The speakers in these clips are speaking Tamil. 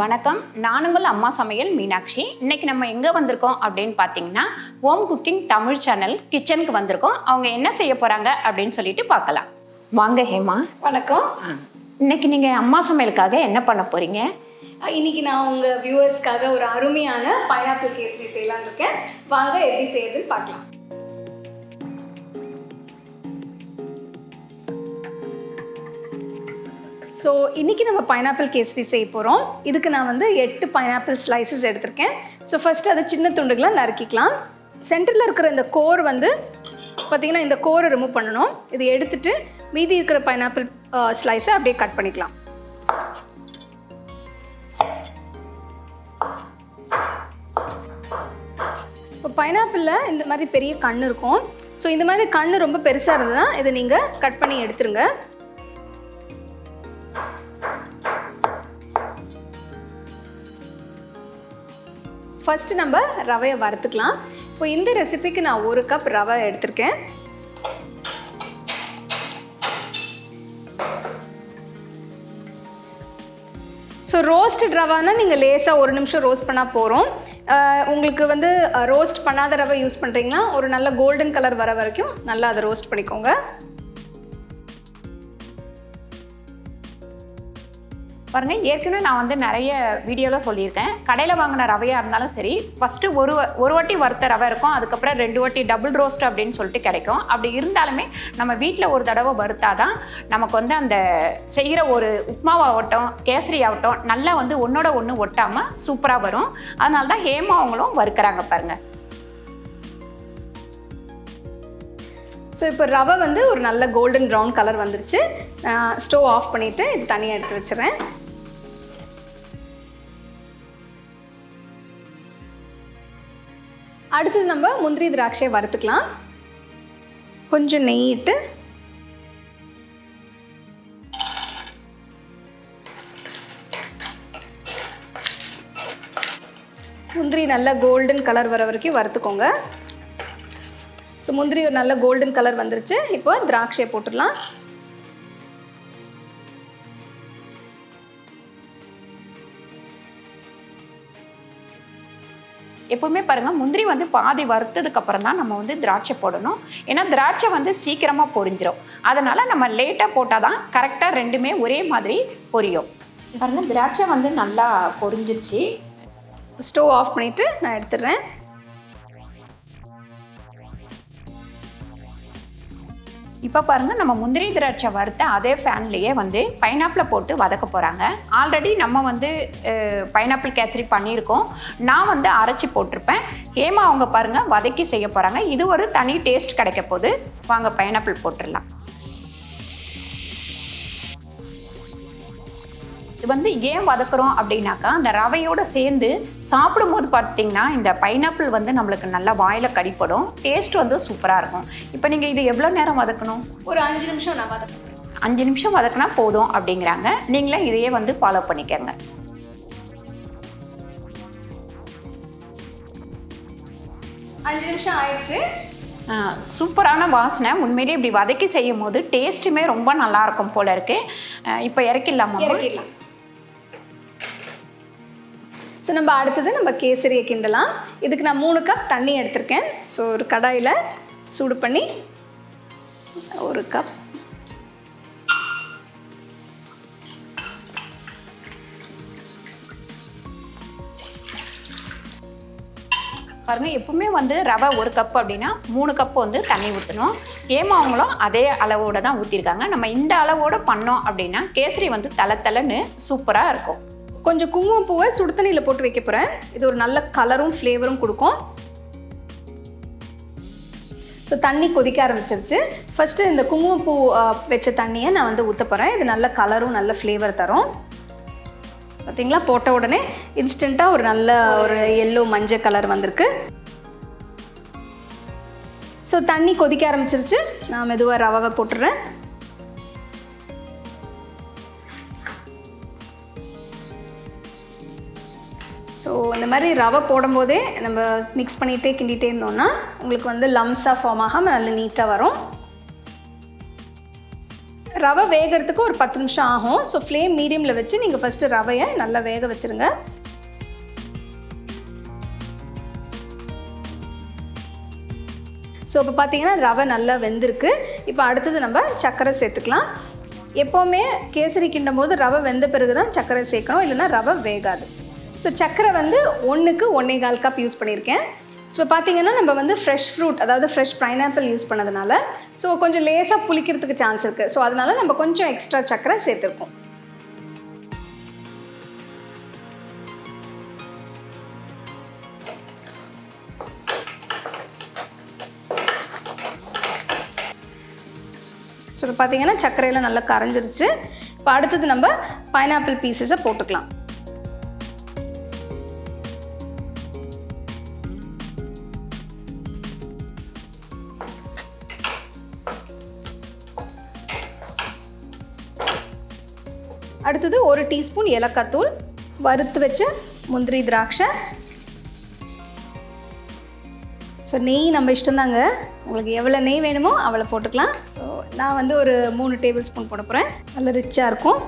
வணக்கம், நான் உங்கள் அம்மா சமையல் மீனாட்சி. இன்னைக்கு நம்ம எங்கே வந்திருக்கோம் அப்படின்னு பார்த்தீங்கன்னா, ஹோம் குக்கிங் தமிழ் சேனல் கிச்சனுக்கு வந்திருக்கோம். அவங்க என்ன செய்ய போகிறாங்க அப்படின்னு சொல்லிட்டு பார்க்கலாம். வாங்க ஹேமா. வணக்கம். இன்னைக்கு நீங்கள் அம்மா சமையலுக்காக என்ன பண்ண போகிறீங்க? இன்னைக்கு நான் உங்கள் வியூவர்ஸ்க்காக ஒரு அருமையான பைனாப்பிள் கேசரி செய்யலான்னு இருக்கேன். வாங்க எப்படி செய்யறதுன்னு பார்க்கலாம். ஸோ இன்றைக்கி நம்ம பைனாப்பிள் கேசரி செய்ய போகிறோம். இதுக்கு நான் 8 பைனாப்பிள் ஸ்லைசஸ் எடுத்திருக்கேன். ஸோ ஃபஸ்ட்டு அதை சின்ன துண்டுகளாக நறுக்கிக்கலாம். சென்டரில் இருக்கிற இந்த கோர் பார்த்திங்கன்னா இந்த கோரை ரிமூவ் பண்ணணும். இது எடுத்துகிட்டு மீதி இருக்கிற பைனாப்பிள் ஸ்லைஸை அப்படியே கட் பண்ணிக்கலாம். இப்போ பைனாப்பிளில் இந்த மாதிரி பெரிய கண் இருக்கும். ஸோ இந்த மாதிரி கண் ரொம்ப பெருசாக இருந்ததுன்னா இதை நீங்கள் கட் பண்ணி எடுத்துருங்க. ஃபஸ்ட்டு நம்ம ரவையை வறுத்துக்கலாம். இப்போ இந்த ரெசிபிக்கு நான் 1 கப் ரவை எடுத்திருக்கேன். ஸோ ரோஸ்டட் ரவானா நீங்கள் லேசாக 1 நிமிஷம் ரோஸ்ட் பண்ணால் போகிறோம். உங்களுக்கு ரோஸ்ட் பண்ணாத ரவை யூஸ் பண்ணுறீங்கன்னா ஒரு நல்ல கோல்டன் கலர் வர வரைக்கும் நல்லா அதை ரோஸ்ட் பண்ணிக்கோங்க. பாருங்கள், ஏற்கனவே நான் நிறைய வீடியோவில் சொல்லியிருக்கேன். கடையில் வாங்கின ரவையாக இருந்தாலும் சரி, ஃபஸ்ட்டு ஒரு வாட்டி வறுத்த ரவை இருக்கும், அதுக்கப்புறம் 2 வாட்டி டபுள் ரோஸ்ட் அப்படின்னு சொல்லிட்டு கிடைக்கும். அப்படி இருந்தாலுமே நம்ம வீட்டில் ஒரு தடவை வறுத்தாதான் நமக்கு அந்த செய்கிற ஒரு உப்மாவாகட்டும் கேசரி ஆகட்டும் நல்லா ஒன்றோட ஒன்று ஒட்டாமல் சூப்பராக வரும். அதனால தான் ஹேமா அவங்களும் வறுக்கிறாங்க பாருங்கள். ஸோ இப்போ ரவை ஒரு நல்ல கோல்டன் ப்ரௌன் கலர் வந்துருச்சு. ஸ்டவ் ஆஃப் பண்ணிவிட்டு இது தனியாக எடுத்து வச்சுறேன். அடுத்தது நம்ம முந்திரி திராட்சையை வறுத்துக்கலாம். கொஞ்சம் நெய்யிட்டு முந்திரி நல்லா கோல்டன் கலர் வர வரைக்கும் வறுத்துக்கோங்க. ஸோ முந்திரி ஒரு நல்ல கோல்டன் கலர் வந்துருச்சு. இப்போ திராட்சையை போட்டுடலாம். எப்பவுமே பாருங்கள், முந்திரி பாதி வறுத்ததுக்கு அப்புறம் தான் நம்ம திராட்சை போடணும். ஏன்னா திராட்சை சீக்கிரமாக பொரிஞ்சிடும். அதனால் நம்ம லேட்டாக போட்டால் தான் கரெக்டாக ரெண்டுமே ஒரே மாதிரி பொரியும். பாருங்கள், திராட்சை நல்லா பொரிஞ்சிருச்சு. ஸ்டவ் ஆஃப் பண்ணிவிட்டு நான் எடுத்துடுறேன். இப்போ பாருங்கள், நம்ம முந்திரி திராட்சை வறுத்த அதே ஃபேன்லேயே பைனாப்பிளை போட்டு வதக்க போகிறாங்க. ஆல்ரெடி நம்ம பைனாப்பிள் கேசரி பண்ணியிருக்கோம். நான் அரைச்சி போட்டிருப்பேன். ஹேமா அவங்க பாருங்கள் வதக்கி செய்ய போகிறாங்க. இது ஒரு தனி டேஸ்ட் கிடைக்க போது. வாங்க பைனாப்பிள் போட்டுடலாம். இது ஏன் வதக்குறோம் அப்படின்னாக்கா, அந்த ரவையோடு சேர்ந்து சாப்பிடும்போது பார்த்தீங்கன்னா இந்த பைனாப்பிள் நம்மளுக்கு நல்லா வாயில் கடிப்படும். டேஸ்ட் சூப்பராக இருக்கும். இப்போ நீங்கள் இது எவ்வளோ நேரம் வதக்கணும்? ஒரு 5 நிமிஷம் நான் வதக்குறேன். 5 நிமிஷம் வதக்கினா போதும் அப்படிங்கிறாங்க. நீங்களே இதையே ஃபாலோ பண்ணிக்கோங்க. அஞ்சு நிமிஷம் ஆயிடுச்சு. சூப்பரான வாசனை. உண்மையிலே இப்படி வதக்கி செய்யும் போது டேஸ்ட்டுமே ரொம்ப நல்லாயிருக்கும் போல இருக்குது. இப்போ இறக்கிடலாமா? இறக்கிடலாம். ஸோ நம்ம அடுத்தது நம்ம கேசரியை கிண்டலாம். இதுக்கு நான் 3 கப் தண்ணி எடுத்திருக்கேன். ஸோ ஒரு கடாயில் சூடு பண்ணி 1 கப் பாருங்கள், எப்பவுமே ரவை 1 கப் அப்படின்னா 3 கப் தண்ணி ஊற்றணும். ஏமா அவங்களும் அதே அளவோடு தான் ஊற்றிருக்காங்க. நம்ம இந்த அளவோடு பண்ணோம் அப்படின்னா கேசரி தலை சூப்பராக இருக்கும். கொஞ்சம் குங்குமப்பூவை சுடு தண்ணியில் போட்டு வைக்க போகிறேன். இது ஒரு நல்ல கலரும் ஃப்ளேவரும் கொடுக்கும். ஸோ தண்ணி கொதிக்க ஆரம்பிச்சிருச்சு. ஃபஸ்ட்டு இந்த குங்குமப்பூ வச்ச தண்ணியை நான் ஊற்ற போகிறேன். இது நல்ல கலரும் நல்ல ஃப்ளேவர் தரும். பார்த்தீங்களா, போட்ட உடனே இன்ஸ்டண்ட்டாக ஒரு நல்ல ஒரு எல்லோ மஞ்சள் கலர் வந்திருக்கு. ஸோ தண்ணி கொதிக்க ஆரம்பிச்சிருச்சு. நான் மெதுவாக ரவை போட்டுடுறேன். ஸோ இந்த மாதிரி ரவை போடும்போதே நம்ம மிக்ஸ் பண்ணிகிட்டே கிண்டிகிட்டே இருந்தோம்னா உங்களுக்கு லம்ஸாக ஃபார்ம் ஆகாமல் நல்ல நீட்டாக வரும். ரவை வேகிறதுக்கு ஒரு 10 நிமிஷம் ஆகும். ஸோ ஃப்ளேம் மீடியமில் வச்சு நீங்கள் ஃபஸ்ட்டு ரவையை நல்லா வேக வச்சுருங்க. ஸோ இப்போ பார்த்தீங்கன்னா ரவை நல்லா வெந்திருக்கு. இப்போ அடுத்தது நம்ம சர்க்கரை சேர்த்துக்கலாம். எப்போவுமே கேசரி கிண்டும் போது ரவை வெந்த பிறகு தான் சர்க்கரை சேர்க்கணும், இல்லைன்னா ரவை வேகாது. ஸோ சர்க்கரை வந்து 1க்கு 1.25 கப் யூஸ் பண்ணியிருக்கேன். ஸோ இப்போ பார்த்தீங்கன்னா நம்ம வந்து ஃப்ரெஷ் ஃப்ரூட், அதாவது ஃப்ரெஷ் பைனாப்பிள் யூஸ் பண்ணதுனால ஸோ கொஞ்சம் லேசாக புளிக்கிறதுக்கு சான்ஸ் இருக்குது. ஸோ அதனால நம்ம கொஞ்சம் எக்ஸ்ட்ரா சர்க்கரை சேர்த்துருக்கோம். ஸோ இப்போ பார்த்தீங்கன்னா சர்க்கரையில் நல்லா கரைஞ்சிருச்சு. இப்போ அடுத்தது நம்ம பைனாப்பிள் பீசஸை போட்டுக்கலாம். அடுத்தது 1 டீஸ்பூன் ஏலக்காய் தூள், வறுத்து வச்ச முந்திரி திராட்சை. ஸோ நெய் நம்ம இஷ்டம்தாங்க, உங்களுக்கு எவ்வளோ நெய் வேணுமோ அவ்வளோ போட்டுக்கலாம். ஸோ நான் வந்து ஒரு 3 டேபிள் ஸ்பூன் போட போகிறேன். நல்லா ரிச்சாக இருக்கும்.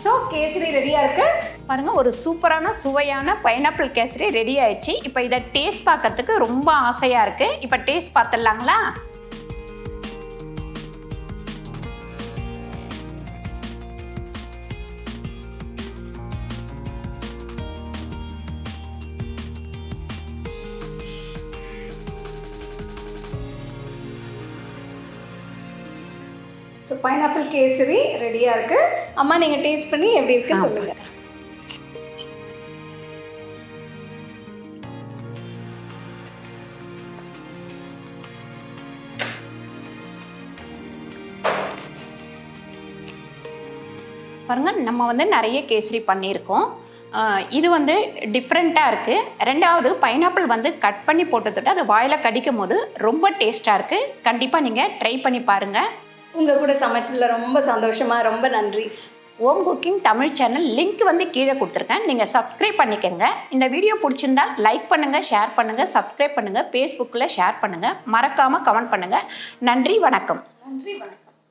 ஸோ கேசரி ரெடியாக இருக்குது பாருங்க. ஒரு சூப்பரான சுவையான பைனாப்பிள் கேசரி ரெடி ஆயிடுச்சு. இப்போ இதை டேஸ்ட் பார்க்கறதுக்கு ரொம்ப ஆசையாக இருக்குது. இப்போ டேஸ்ட் பார்த்துடலாங்களா? ஸோ பைனாப்பிள் கேசரி ரெடியாக இருக்குது. அம்மா நீங்கள் டேஸ்ட் பண்ணி எப்படி இருக்குன்னு சொல்லுங்கள். பாருங்க, நம்ம வந்து நிறைய கேசரி பண்ணியிருக்கோம். இது வந்து டிஃப்ரெண்ட்டாக இருக்குது. ரெண்டாவது பைனாப்பிள் வந்து கட் பண்ணி போட்டதுட்டு அது வாயில் கடிக்கும் போது ரொம்ப டேஸ்ட்டாக இருக்குது. கண்டிப்பாக நீங்கள் ட்ரை பண்ணி பாருங்கள். உங்கள் கூட சமைச்சதில் ரொம்ப சந்தோஷமா, ரொம்ப நன்றி. ஓம் குக்கிங் தமிழ் சேனல் லிங்க் வந்து கீழே கொடுத்துருக்கேன், நீங்கள் சப்ஸ்கிரைப் பண்ணிக்கோங்க. இந்த வீடியோ பிடிச்சிருந்தால் லைக் பண்ணுங்கள், ஷேர் பண்ணுங்கள், சப்ஸ்கிரைப் பண்ணுங்கள், ஃபேஸ்புக்கில் ஷேர் பண்ணுங்கள், மறக்காமல் கமெண்ட் பண்ணுங்கள். நன்றி, வணக்கம். நன்றி, வணக்கம்.